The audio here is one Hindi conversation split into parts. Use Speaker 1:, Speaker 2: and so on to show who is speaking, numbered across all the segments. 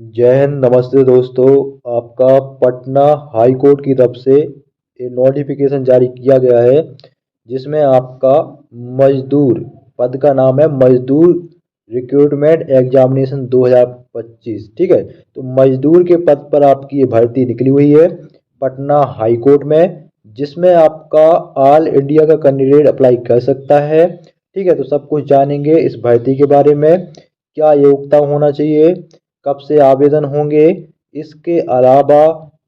Speaker 1: जय हिंद, नमस्ते दोस्तों। आपका पटना हाई कोर्ट की तरफ से ये नोटिफिकेशन जारी किया गया है जिसमें आपका मजदूर पद का नाम है मजदूर रिक्रूटमेंट एग्जामिनेशन 2025। ठीक है, तो मजदूर के पद पर आपकी ये भर्ती निकली हुई है पटना हाई कोर्ट में, जिसमें आपका ऑल इंडिया का कैंडिडेट अप्लाई कर सकता है। ठीक है, तो सब कुछ जानेंगे इस भर्ती के बारे में। क्या योग्यता होना चाहिए, कब से आवेदन होंगे, इसके अलावा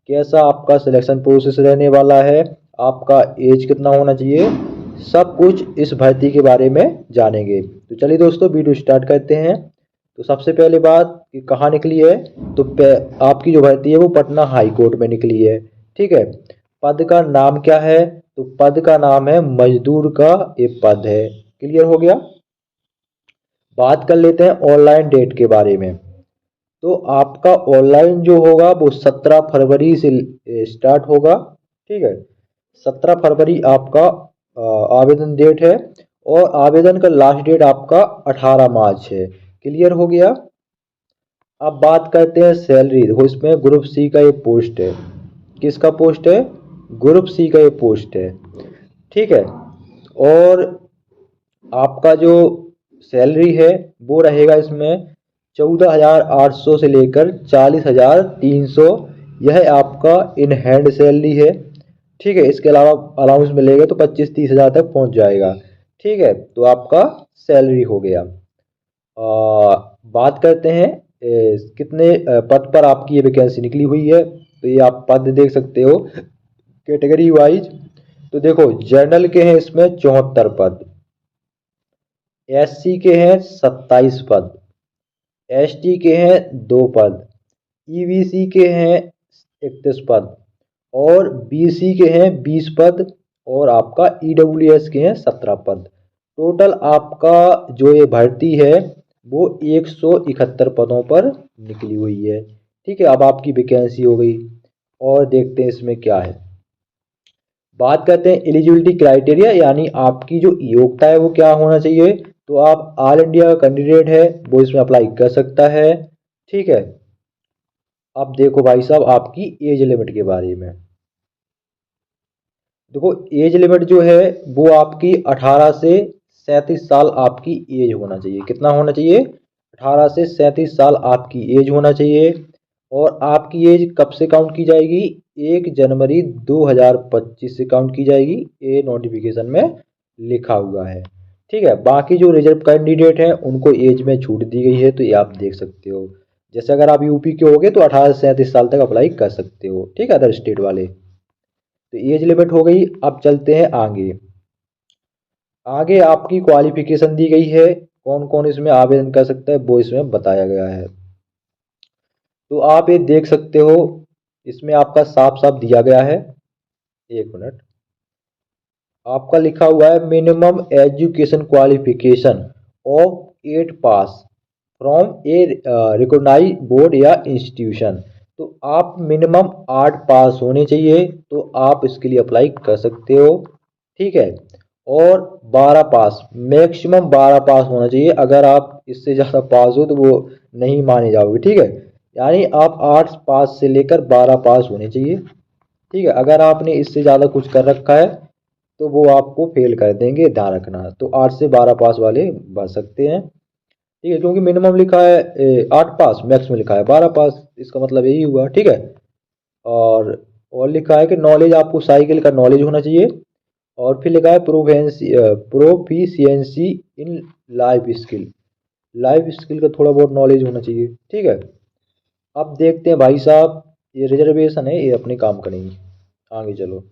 Speaker 1: कैसा आपका सिलेक्शन प्रोसेस रहने वाला है, आपका एज कितना होना चाहिए, सब कुछ इस भर्ती के बारे में जानेंगे। तो चलिए दोस्तों, वीडियो स्टार्ट करते हैं। तो सबसे पहले बात कि कहाँ निकली है, तो आपकी जो भर्ती है वो पटना हाई कोर्ट में निकली है। ठीक है, पद का नाम क्या है, तो पद का नाम है मजदूर का एक पद है। क्लियर हो गया। बात कर लेते हैं ऑनलाइन डेट के बारे में। तो आपका ऑनलाइन जो होगा वो 17 फरवरी से स्टार्ट होगा। ठीक है, 17 फरवरी आपका आवेदन डेट है और आवेदन का लास्ट डेट आपका 18 मार्च है। क्लियर हो गया। अब बात करते हैं सैलरी। देखो, इसमें ग्रुप सी का ये पोस्ट है। किसका पोस्ट है? ग्रुप सी का ये पोस्ट है। ठीक है, और आपका जो सैलरी है वो रहेगा इसमें 14,800 से लेकर 40,300। यह आपका इन हैंड सैलरी है। ठीक है, इसके अलावा अलाउंस मिलेगा तो 25-30 हज़ार तक पहुंच जाएगा। ठीक है, तो आपका सैलरी हो गया। बात करते हैं कितने पद पर आपकी ये वैकेंसी निकली हुई है। तो ये आप पद देख सकते हो कैटेगरी वाइज। तो देखो, जनरल के हैं इसमें 74 पद, एससी के हैं 27 पद, एसटी के हैं 2 पद, ईबीसी के हैं 31 पद और बीसी के हैं 20 पद और आपका ईडब्ल्यूएस के हैं 17 पद। टोटल आपका जो ये भर्ती है वो 171 पदों पर निकली हुई है। ठीक है, अब आपकी वैकेंसी हो गई और देखते हैं इसमें क्या है। बात करते हैं एलिजिबिलिटी क्राइटेरिया, यानी आपकी जो योग्यता है वो क्या होना चाहिए। तो आप ऑल इंडिया का कैंडिडेट है वो इसमें अप्लाई कर सकता है। ठीक है, अब देखो भाई साहब आपकी एज लिमिट के बारे में। देखो, एज लिमिट जो है वो आपकी 18 से 37 साल आपकी एज होना चाहिए। कितना होना चाहिए? 18 से 37 साल आपकी एज होना चाहिए। और आपकी एज कब से काउंट की जाएगी? 1 जनवरी 2025 से काउंट की जाएगी। ये नोटिफिकेशन में लिखा हुआ है। ठीक है, बाकी जो रिजर्व कैंडिडेट हैं उनको एज में छूट दी गई है, तो ये आप देख सकते हो। जैसे अगर आप यूपी के होगे तो 18 से 37 साल तक अप्लाई कर सकते हो। ठीक है, अदर स्टेट वाले। तो एज लिमिट हो गई। अब चलते हैं आगे। आगे आपकी क्वालिफिकेशन दी गई है, कौन कौन इसमें आवेदन कर सकता है वो इसमें बताया गया है। तो आप ये देख सकते हो, इसमें आपका साफ साफ दिया गया है। एक मिनट, आपका लिखा हुआ है minimum education qualification of 8 pass from a recognise board या इंस्टीट्यूशन। तो आप मिनिमम 8 पास होने चाहिए तो आप इसके लिए अप्लाई कर सकते हो। ठीक है, और 12 पास, मैक्सिमम 12 पास होना चाहिए। अगर आप इससे ज़्यादा पास हो तो वो नहीं माने जाओगे। ठीक है, यानी आप 8 पास से लेकर 12 पास होने चाहिए। ठीक है, अगर आपने इससे ज़्यादा कुछ कर रखा है तो वो आपको फेल कर देंगे, ध्यान रखना। तो 8 से 12 पास वाले भर सकते हैं। ठीक है, क्योंकि मिनिमम लिखा है 8 पास, मैक्सिमम लिखा है 12 पास, इसका मतलब यही हुआ। ठीक है, और और लिखा है कि नॉलेज, आपको साइकिल का नॉलेज होना चाहिए। और फिर लिखा है proficiency in life skill, life skill का थोड़ा बहुत नॉलेज होना चाहिए। ठीक है, अब देखते हैं भाई साहब, ये रिजर्वेशन है, ये अपने काम करेंगे। आगे चलो,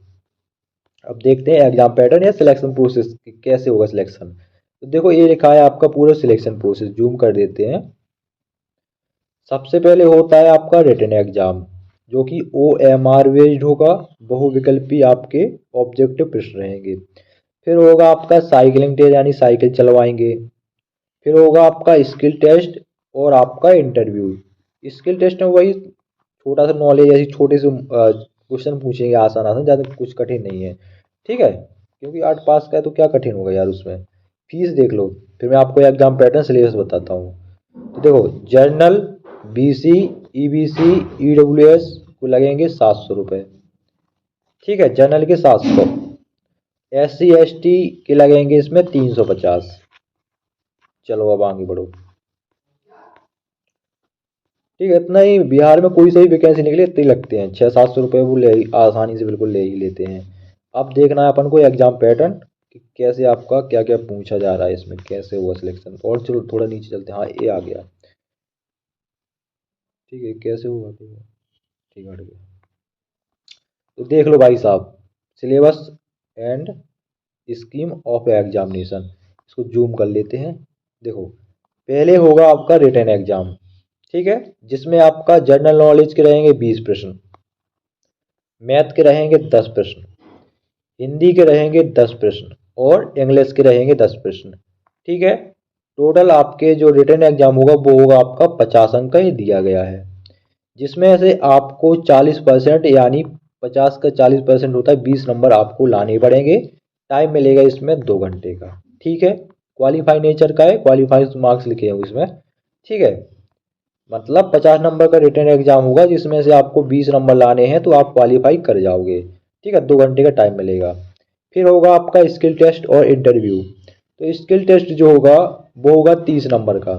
Speaker 1: अब देखते हैं एग्जाम पैटर्न या सिलेक्शन प्रोसेस कैसे होगा सिलेक्शन। तो देखो, ये लिखा है आपका पूरा सिलेक्शन प्रोसेस, जूम कर देते हैं। सबसे पहले होता है आपका रिटन एग्जाम, जो कि OMR बेस्ड होगा। बहुविकल्पी आपके ऑब्जेक्टिव प्रश्न रहेंगे। फिर होगा आपका साइकिलिंग टेस्ट, यानी साइकिल चलवाएंगे। फिर होगा आपका स्किल टेस्ट और आपका इंटरव्यू। स्किल टेस्ट में वही छोटा सा नॉलेज, ऐसी छोटे से क्वेश्चन पूछेंगे, आसान आसान, ज़्यादा कुछ कठिन नहीं है। ठीक है, क्योंकि 8 पास का है तो क्या कठिन होगा यार उसमें। फीस देख लो, फिर मैं आपको एग्जाम पैटर्न सिलेबस बताता हूँ। तो देखो, जर्नल, BC, EBC EWS को लगेंगे 700 रुपये, ठीक है, जनरल के 700, SC ST के लगेंगे इसमें 350। चलो अब आगे बढ़ो, ठीक है, इतना ही। बिहार में कोई सही वैकेंसी निकले इतने ही लगते हैं, 600-700 रुपये वो ले आसानी से बिल्कुल ले ही लेते हैं। अब देखना है अपन को एग्जाम पैटर्न कि कैसे आपका क्या क्या पूछा जा रहा है इसमें, कैसे हुआ सिलेक्शन। और चलो थोड़ा नीचे चलते हैं, हाँ ये आ गया, ठीक है, कैसे हुआ, ठीक है, ठीक हट गया। तो देख लो भाई साहब, syllabus and scheme of examination, इसको जूम कर लेते हैं। देखो, पहले होगा आपका रिटन एग्जाम, ठीक है, जिसमें आपका जनरल नॉलेज के रहेंगे 20 प्रश्न, मैथ के रहेंगे 10 प्रश्न, हिंदी के रहेंगे 10 प्रश्न और इंग्लिश के रहेंगे 10 प्रश्न, ठीक है। टोटल आपके जो रिटन एग्जाम होगा वो होगा आपका 50 अंक का ही दिया गया है, जिसमें से आपको 40% यानी 50 का 40% होता है, 20 नंबर आपको लाने पड़ेंगे। टाइम मिलेगा इसमें 2 घंटे का, ठीक है। क्वालिफाई नेचर का है, क्वालिफाई मार्क्स लिखे हैं इसमें, ठीक है। मतलब 50 नंबर का रिटन एग्जाम होगा जिसमें से आपको 20 नंबर लाने हैं तो आप क्वालिफाई कर जाओगे, ठीक है। 2 घंटे का टाइम मिलेगा। फिर होगा आपका स्किल टेस्ट और इंटरव्यू। तो स्किल टेस्ट जो होगा वो होगा 30 नंबर का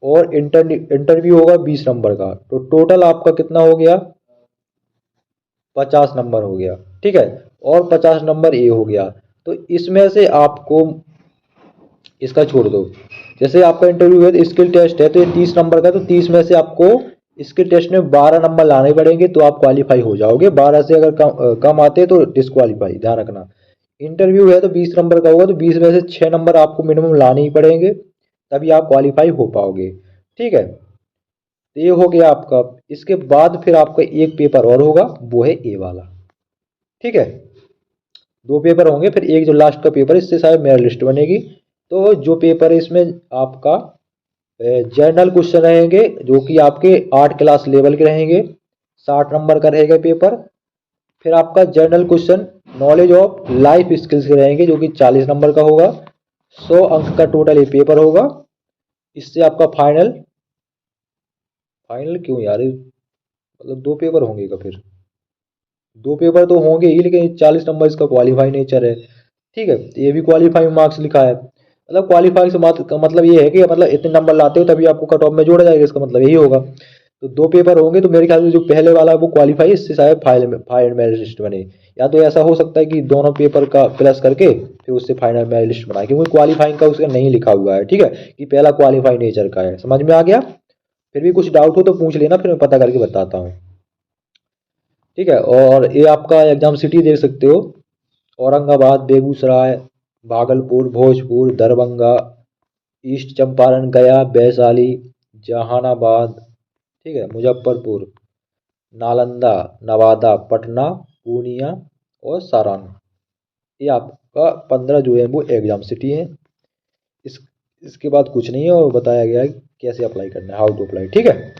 Speaker 1: और इंटरव्यू होगा 20 नंबर का। तो टोटल आपका कितना हो गया, 50 नंबर हो गया, ठीक है। और 50 नंबर ये हो गया। तो इसमें से आपको इसका छोड़ दो, जैसे आपका इंटरव्यू है तो स्किल टेस्ट है तो ये 30 नंबर का, तो 30 में से आपको स्किल टेस्ट में 12 नंबर लाने पड़ेंगे तो आप क्वालिफाई हो जाओगे। 12 से अगर कम आते तो डिस्क्वालीफाई, ध्यान रखना। इंटरव्यू है तो 20 नंबर का होगा तो 20 में से 6 नंबर आपको मिनिमम लाने ही पड़ेंगे, तभी आप क्वालिफाई हो पाओगे, ठीक है। तो ये हो गया आपका। इसके बाद फिर आपका एक पेपर और होगा, वो है ए वाला, ठीक है। 2 पेपर होंगे, फिर एक जो लास्ट का पेपर इससे शायद मेरिट लिस्ट बनेगी। तो जो पेपर है इसमें आपका जनरल क्वेश्चन रहेंगे जो कि आपके 8 क्लास लेवल के रहेंगे, 60 नंबर का रहेगा पेपर। फिर आपका general question knowledge of life skills के रहेंगे जो कि 40 नंबर का होगा। 100 अंक का टोटल ये पेपर होगा। इससे आपका फाइनल, फाइनल क्यों यार, मतलब 2 पेपर होंगे का, फिर 2 पेपर तो होंगे ही, लेकिन 40 नंबर इसका क्वालिफाई नेचर है, ठीक है। तो ये भी क्वालिफाइंग मार्क्स लिखा है, मतलब क्वालिफाइंग से का मतलब ये है कि मतलब इतने नंबर लाते हो तभी आपको कट ऑफ में जोड़ा जाएगा, इसका मतलब यही होगा। तो 2 पेपर होंगे, तो मेरे ख्याल से जो पहले वाला है वो क्वालिफाई, इससे शायद फाइनल मेरिट लिस्ट बने। या तो ऐसा हो सकता है कि दोनों पेपर का प्लस करके फिर उससे फाइनल मेरिट लिस्ट बनाए, क्योंकि क्वालिफाइंग का उसका नहीं लिखा हुआ है, ठीक है, कि पहला क्वालिफाई नेचर का है। समझ में आ गया? फिर भी कुछ डाउट हो तो पूछ लेना, फिर मैं पता करके बताता हूँ, ठीक है। और ये आपका एग्जाम सिटी देख सकते हो, औरंगाबाद, बेगूसराय, भागलपुर, भोजपुर, दरभंगा, ईस्ट चंपारण, गया, वैशाली, जहानाबाद, ठीक है, मुजफ्फरपुर, नालंदा, नवादा, पटना, पूर्णिया और सारण। ये आपका 15 जो है वो एग्जाम सिटी है। इस इसके बाद कुछ नहीं है, और बताया गया है कि कैसे अप्लाई करना है, हाउ टू अप्लाई, ठीक है।